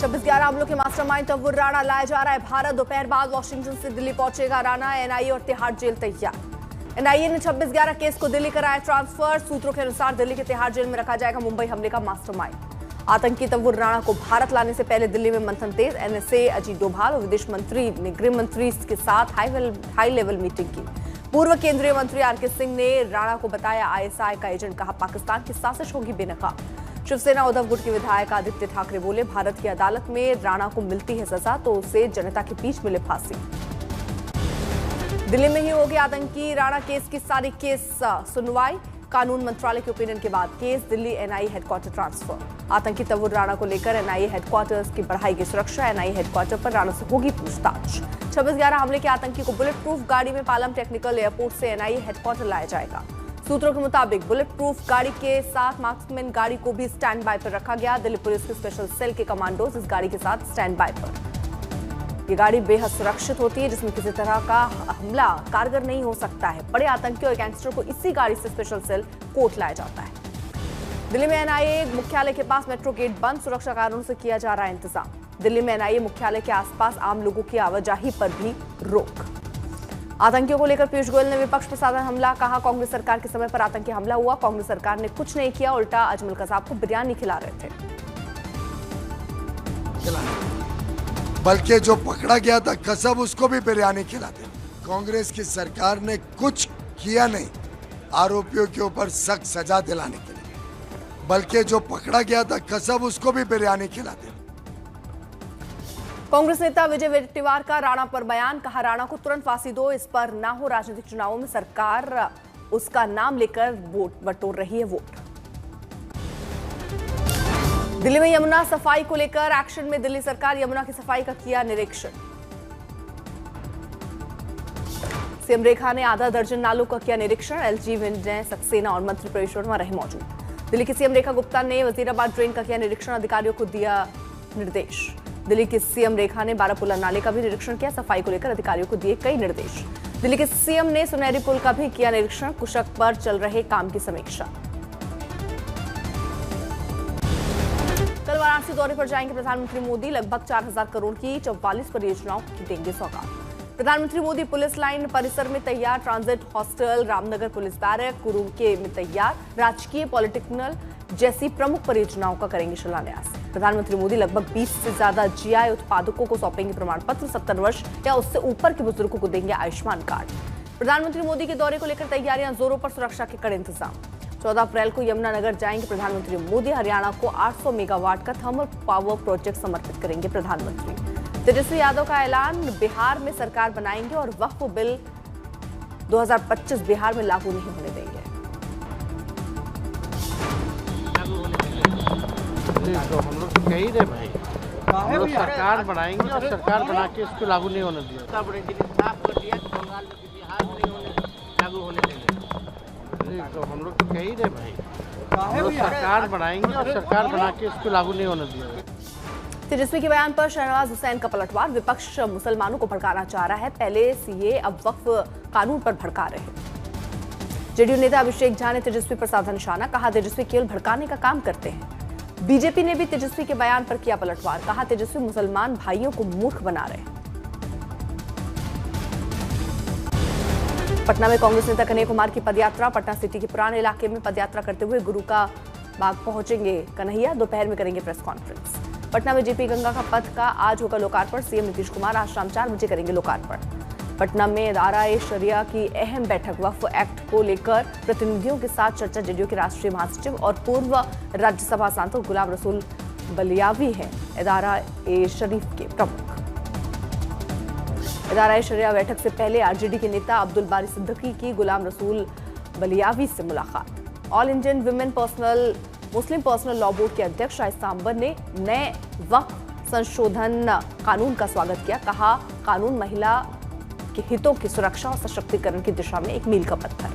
26/11 हमलों के मास्टरमाइंड तव्वुर राणा लाया जा रहा है भारत। दोपहर बाद वॉशिंगटन से दिल्ली पहुंचेगा राणा। एनआईए और तिहाड़ जेल तैयार। एनआईए ने 26/11 केस को दिल्ली कराया ट्रांसफर। सूत्रों के अनुसार दिल्ली के तिहाड़ जेल में रखा जाएगा मुंबई हमले का मास्टरमाइंड। आतंकी तव्वुर राणा को भारत लाने से पहले दिल्ली में मंथन तेज। एनएसए अजीत डोभाल और विदेश मंत्री ने गृह मंत्री के साथ हाई लेवल मीटिंग की। पूर्व केंद्रीय मंत्री आरके सिंह ने राणा को बताया आईएसआई का एजेंट। कहा पाकिस्तान की साजिश होगी बेनकाब। शिवसेना उद्धव गुट के विधायक आदित्य ठाकरे बोले भारत की अदालत में राणा को मिलती है सजा तो उसे जनता के बीच मिले फांसी। दिल्ली में ही होगी आतंकी राणा केस की सारी केस सुनवाई। कानून मंत्रालय के ओपिनियन के बाद case Delhi NIA headquarter transfer. आतंकी तव्वुर राणा को लेकर एनआईए हेडक्वार्टर्स की बढ़ाएगी सुरक्षा। एनआईए हेडक्वार्टर पर राणा से होगी पूछताछ। 26/11 हमले के आतंकी को बुलेट प्रूफ गाड़ी में पालम टेक्निकल एयरपोर्ट से एनआईए हेडक्वार्टर लाया जाएगा। सूत्रों के मुताबिक बुलेट प्रूफ गाड़ी के साथ मार्क्समैन गाड़ी को भी स्टैंड बाय पर रखा गया। दिल्ली पुलिस के स्पेशल सेल के कमांडोज इस गाड़ी के साथ स्टैंड बाय पर। ये गाड़ी बेहद सुरक्षित होती है जिसमें किसी तरह का हमला कारगर नहीं हो सकता है। बड़े आतंकी और गैंगस्टर को इसी गाड़ी से स्पेशल सेल कोर्ट लाया जाता है। दिल्ली में एनआईए मुख्यालय के पास मेट्रो गेट बंद। सुरक्षा कारणों से किया जा रहा है इंतजाम। दिल्ली में एनआईए मुख्यालय के आसपास आम लोगों की आवाजाही पर भी रोक। आतंकियों को लेकर पीयूष गोयल ने विपक्ष पर साधा हमला। कहा कांग्रेस सरकार के समय पर आतंकी हमला हुआ। कांग्रेस सरकार ने कुछ नहीं किया, उल्टा अजमल कसाब को बिरयानी खिला रहे थे। बल्कि जो पकड़ा गया था कसब उसको भी बिरयानी खिलाते। कांग्रेस की सरकार ने कुछ किया नहीं आरोपियों के ऊपर सख्त सजा दिलाने के लिए, बल्कि जो पकड़ा गया था कसब उसको भी बिरयानी खिलाते। कांग्रेस नेता विजय वडेट्टीवार का राणा पर बयान। कहा राणा को तुरंत फांसी दो, इस पर ना हो राजनीतिक चुनावों में सरकार उसका नाम लेकर वोट बटोर रही है वोट। दिल्ली में यमुना सफाई को लेकर एक्शन में दिल्ली सरकार। यमुना की सफाई का किया निरीक्षण। सीएम रेखा ने आधा दर्जन नालों का किया निरीक्षण। एलजी विजय सक्सेना और मंत्री प्रवेश वर्मा रहे मौजूद। दिल्ली की सीएम रेखा गुप्ता ने वजीराबाद ड्रेन का किया निरीक्षण। अधिकारियों को दिया निर्देश। दिल्ली की सीएम रेखा ने बारापुला नाले का भी निरीक्षण किया। सफाई को लेकर अधिकारियों को दिए कई निर्देश। दिल्ली के सीएम ने सुनहरी पुल का भी किया निरीक्षण। कुशक पर चल रहे काम की समीक्षा। कल वाराणसी दौरे पर जाएंगे प्रधानमंत्री मोदी। लगभग 4000 करोड़ की 44 परियोजनाओं की देंगे सौगात। प्रधानमंत्री मोदी पुलिस लाइन परिसर में तैयार transit hostel, Ramnagar police barrack, कुरुके में तैयार राजकीय पॉलिटेक्निकल जैसी प्रमुख परियोजनाओं का करेंगे शिलान्यास। प्रधानमंत्री मोदी लगभग 20 से ज्यादा जीआई उत्पादकों को सौंपेंगे प्रमाण पत्र। 70 वर्ष या उससे ऊपर के बुजुर्गों को देंगे आयुष्मान कार्ड। प्रधानमंत्री मोदी के दौरे को लेकर तैयारियां जोरों पर। सुरक्षा के कड़े इंतजाम। 14 अप्रैल को यमुनानगर जाएंगे प्रधानमंत्री मोदी। हरियाणा को 800 मेगावाट का थर्मल पावर प्रोजेक्ट समर्पित करेंगे प्रधानमंत्री। तेजस्वी यादव का ऐलान। बिहार में सरकार बनाएंगे और वक्फ बिल 2025 बिहार में लागू नहीं होने देंगे। तो हम लोग तो कह ही रहे भाई, हम लोग सरकार बनाएंगे और सरकार बना के इसको लागू नहीं होने दिया। तो हम लोग तो कह ही रहे भाई, हम लोग सरकार बनाएंगे और सरकार बना के इसको लागू नहीं होने दिया। तेजस्वी के बयान पर शहनवाज हुसैन का पलटवार। विपक्ष मुसलमानों को भड़काना चाह रहा है। पहले सीए अब वक्फ कानून पर भड़का रहे हैं। जेडीयू नेता अभिषेक झा ने तेजस्वी पर साधा निशाना। कहा तेजस्वी केवल भड़काने का काम करते हैं। बीजेपी ने भी तेजस्वी के बयान पर किया पलटवार। कहा तेजस्वी मुसलमान भाइयों को मूर्ख बना रहे हैं। पटना में कांग्रेस नेता कन्हैया कुमार की पदयात्रा। पटना सिटी के पुराने इलाके में पदयात्रा करते हुए गुरु का बाग पहुंचेंगे कन्हैया। दोपहर में करेंगे प्रेस कॉन्फ्रेंस। पटना में जेपी गंगा का पथ का आज होगा लोकार्पण। सीएम नीतीश कुमार आज शाम 4 बजे करेंगे लोकार्पण। पटना में इदारा-ए शरिया की अहम बैठक। वक्फ एक्ट को लेकर प्रतिनिधियों के साथ चर्चा। जेडीयू के राष्ट्रीय महासचिव और पूर्व राज्यसभा सांसद गुलाम रसूल बलियावी हैं इदारा-ए शरीफ के प्रमुख। इदारा-ए शरिया बैठक से पहले आरजेडी के नेता अब्दुल बारी सिद्दीकी की गुलाम रसूल बलियावी से मुलाकात। ऑल इंडियन विमेन मुस्लिम पर्सनल लॉ बोर्ड के अध्यक्ष शाइस्ता अंबर ने नए वक्फ संशोधन कानून का स्वागत किया। कहा कानून महिला के हितों की सुरक्षा और सशक्तिकरण की दिशा में एक मील का पत्थर।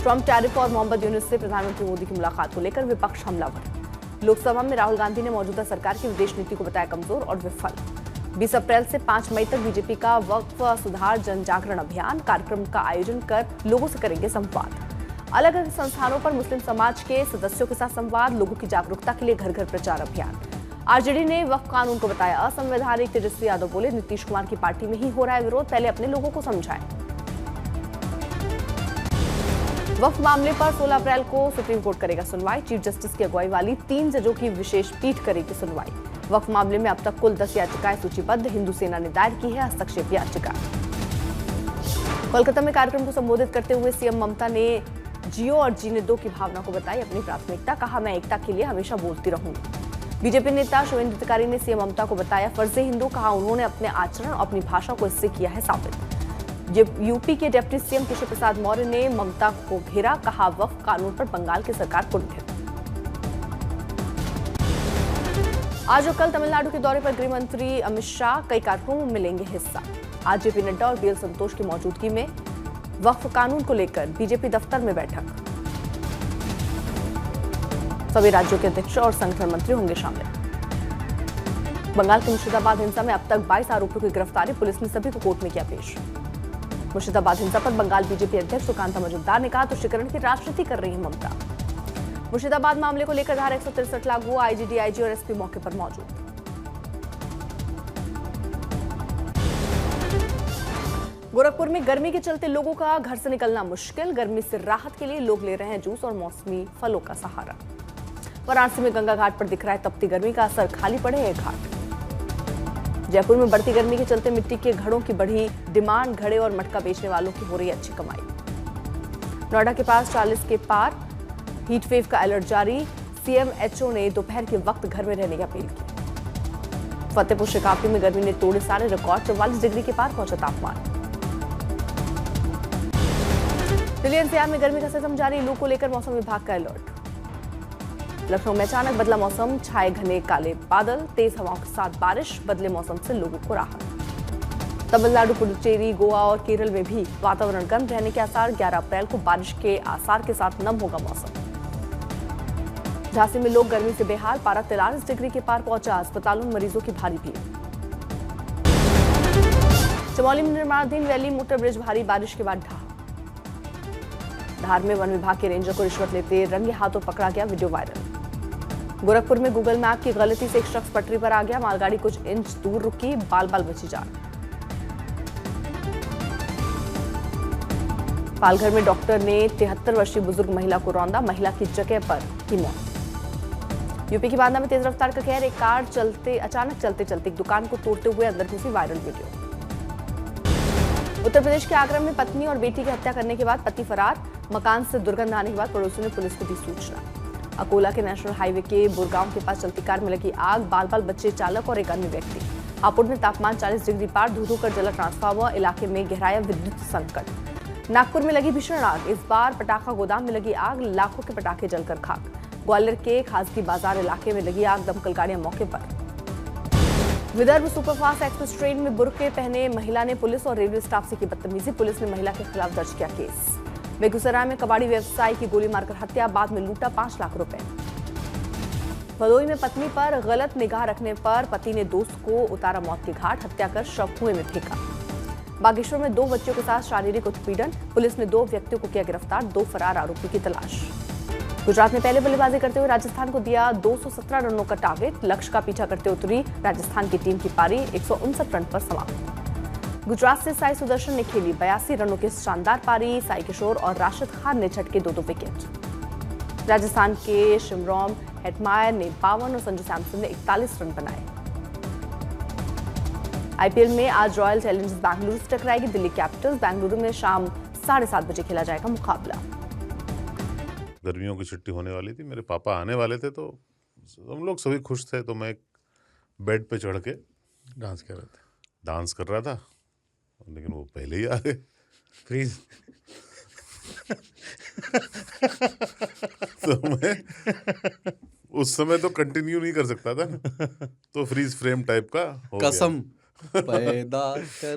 ट्रंप टैरिफ और मोहम्मद यूनुस से प्रधानमंत्री मोदी की मुलाकात को लेकर विपक्ष हमलावर। लोकसभा में राहुल गांधी ने मौजूदा सरकार की विदेश नीति को बताया कमजोर और विफल। 20 अप्रैल से 5 मई तक बीजेपी का वक्फ सुधार जन जागरण अभियान कार्यक्रम का आयोजन कर लोगों से करेंगे संवाद। अलग अलग संस्थानों पर मुस्लिम समाज के सदस्यों के साथ संवाद। लोगों की जागरूकता के लिए घर घर प्रचार अभियान। आरजेडी ने वक्फ कानून को बताया असंवैधानिक। तेजस्वी यादव बोले नीतीश कुमार की पार्टी में ही हो रहा है विरोध, पहले अपने लोगों को समझाएं। वक्फ मामले पर 16 अप्रैल को सुप्रीम कोर्ट करेगा सुनवाई। चीफ जस्टिस की अगुवाई वाली 3 जजों की विशेष पीठ करेगी सुनवाई। वक्फ मामले में अब तक कुल 10 याचिकाएं सूचीबद्ध। हिंदू सेना ने दायर की है हस्तक्षेप याचिका। कोलकाता में कार्यक्रम को संबोधित करते हुए सीएम ममता ने जियो और जीने दो की भावना को बताई अपनी प्राथमिकता। कहा, मैं एकता के लिए हमेशा बोलती रहूंगी। बीजेपी नेता शुभेंदु अधिकारी ने सीएम ममता को बताया फर्जी हिंदू। कहा, उन्होंने अपने आचरण और अपनी भाषा को इससे किया है साबित। यूपी के डिप्टी सीएम केशव प्रसाद मौर्य ने ममता को घेरा। कहा, वक्फ कानून पर बंगाल की सरकार कुंठित। आज और कल तमिलनाडु के दौरे पर गृह मंत्री अमित शाह कई कार्यक्रमों में लेंगे हिस्सा। आज जेपी नड्डा और बीएल संतोष की मौजूदगी में वक्फ कानून को लेकर बीजेपी दफ्तर में बैठक। सभी राज्यों के अध्यक्ष और संगठन मंत्री होंगे शामिल। बंगाल के मुर्शिदाबाद हिंसा में अब तक 22 आरोपियों की गिरफ्तारी। पुलिस ने सभी को कोर्ट में किया पेश। मुर्शिदाबाद हिंसा पर बंगाल बीजेपी अध्यक्ष सुकांता मजुमदार ने कहा, तुष्टिकरण की राजनीति कर रही है ममता। मुर्शिदाबाद मामले को लेकर धारा 163 लागू। आईजी, डीआईजी और एसपी मौके पर मौजूद। गोरखपुर में गर्मी के चलते लोगों का घर से निकलना मुश्किल। गर्मी से राहत के लिए लोग ले रहे हैं जूस और मौसमी फलों का सहारा। वाराणसी में गंगा घाट पर दिख रहा है तपती गर्मी का असर। खाली पड़े हैं घाट। जयपुर में बढ़ती गर्मी के चलते मिट्टी के घड़ों की बढ़ी डिमांड। घड़े और मटका बेचने वालों की हो रही अच्छी कमाई। नोएडा के पास 40 के पार हीट वेव का अलर्ट जारी। सीएमएचओ ने दोपहर के वक्त घर में रहने की अपील की। फतेहपुर शिकाफी में गर्मी ने तोड़े सारे रिकॉर्ड। 44 डिग्री के पार पहुंचा तापमान। दिल्ली एनसीआर में गर्मी का सिस्टम जारी। लू को लेकर मौसम विभाग का अलर्ट। लखनऊ में अचानक बदला मौसम। छाए घने काले बादल। तेज हवाओं के साथ बारिश। बदले मौसम से लोगों को राहत। तमिलनाडु, पुडुचेरी, गोवा और केरल में भी वातावरण गर्म रहने के आसार। 11 अप्रैल को बारिश के आसार के साथ नम होगा मौसम। झांसी में लोग गर्मी से बेहाल। पारा 43 डिग्री के पार पहुंचा। अस्पतालों में मरीजों की भारी भीड़। चमोली में निर्माणाधीन वैली मोटर ब्रिज भारी बारिश के बाद ढहा। धार में वन विभाग के रेंजर को रिश्वत लेते रंगे हाथों पकड़ा गया, वीडियो वायरल। गोरखपुर में गूगल मैप की गलती से एक शख्स पटरी पर आ गया। मालगाड़ी कुछ इंच दूर रुकी। बाल बाल बची जान। पालघर में डॉक्टर ने 73 वर्षीय बुजुर्ग महिला को रौंदा। महिला की जगह पर की मौत। यूपी की बांदा में तेज रफ्तार का कहर। एक कार अचानक चलते चलते एक दुकान को तोड़ते हुए अंदर घुसी, वायरल वीडियो। उत्तर प्रदेश के आगरा में पत्नी और बेटी की हत्या करने के बाद पति फरार। मकान से दुर्गंध आने के बाद पड़ोसियों ने पुलिस को दी सूचना। अकोला के नेशनल हाईवे के बुरगांव के पास चलती कार में लगी आग। बाल बाल बच्चे, चालक और एक अन्य व्यक्ति। हापुड़ में तापमान 40 डिग्री पार। धू कर जला ट्रांसफार्मर। इलाके में गहराया विद्युत संकट। नागपुर में लगी भीषण आग। इस बार पटाखा गोदाम में लगी आग। लाखों के पटाखे जलकर खाक। ग्वालियर के खासगी बाजार इलाके में लगी आग। दमकल गाड़ियां मौके पर। विदर्भ सुपरफास्ट एक्सप्रेस ट्रेन में बुर्के पहने महिला ने पुलिस और रेलवे स्टाफ से की बदतमीजी। पुलिस ने महिला के खिलाफ दर्ज किया केस। बेगूसराय में कबाड़ी व्यवसायी की गोली मारकर हत्या। बाद में लूटा 5 लाख रुपए। भदोई में पत्नी पर गलत निगाह रखने पर पति ने दोस्त को उतारा मौत के घाट। हत्या कर शव कुएं में फेंका। बागेश्वर में 2 बच्चों के साथ शारीरिक उत्पीड़न। पुलिस ने 2 व्यक्तियों को किया गिरफ्तार। 2 फरार आरोपी की तलाश। गुजरात में पहले बल्लेबाजी करते हुए राजस्थान को दिया 217 रनों का टारगेट। लक्ष्य का पीछा करते उतरी राजस्थान की टीम की पारी। 159 रन पर समाप्त। गुजरात से साई सुदर्शन ने खेली 82 रनों की शानदार पारी। साई किशोर और राशिद खान ने झटके 2-2 विकेट। राजस्थान के शिमरॉन हेटमायर ने 52 और संजू सैमसन ने 41 रन बनाए। आईपीएल में आज रॉयल चैलेंजर्स बेंगलुरु से टकराएगी दिल्ली कैपिटल्स। बेंगलुरु में शाम 7:30 बजे खेला जाएगा मुकाबला। गर्मियों की छुट्टी होने वाली थी। मेरे पापा आने वाले थे तो हम लोग सभी खुश थे। तो मैं एक बेड पे चढ़ के डांस कर रहा था, लेकिन वो पहले ही आ गए। फ्रीज। तो मैं उस समय तो कंटिन्यू नहीं कर सकता था ना, तो फ्रीज फ्रेम टाइप का हो गया। कसम पैदा कर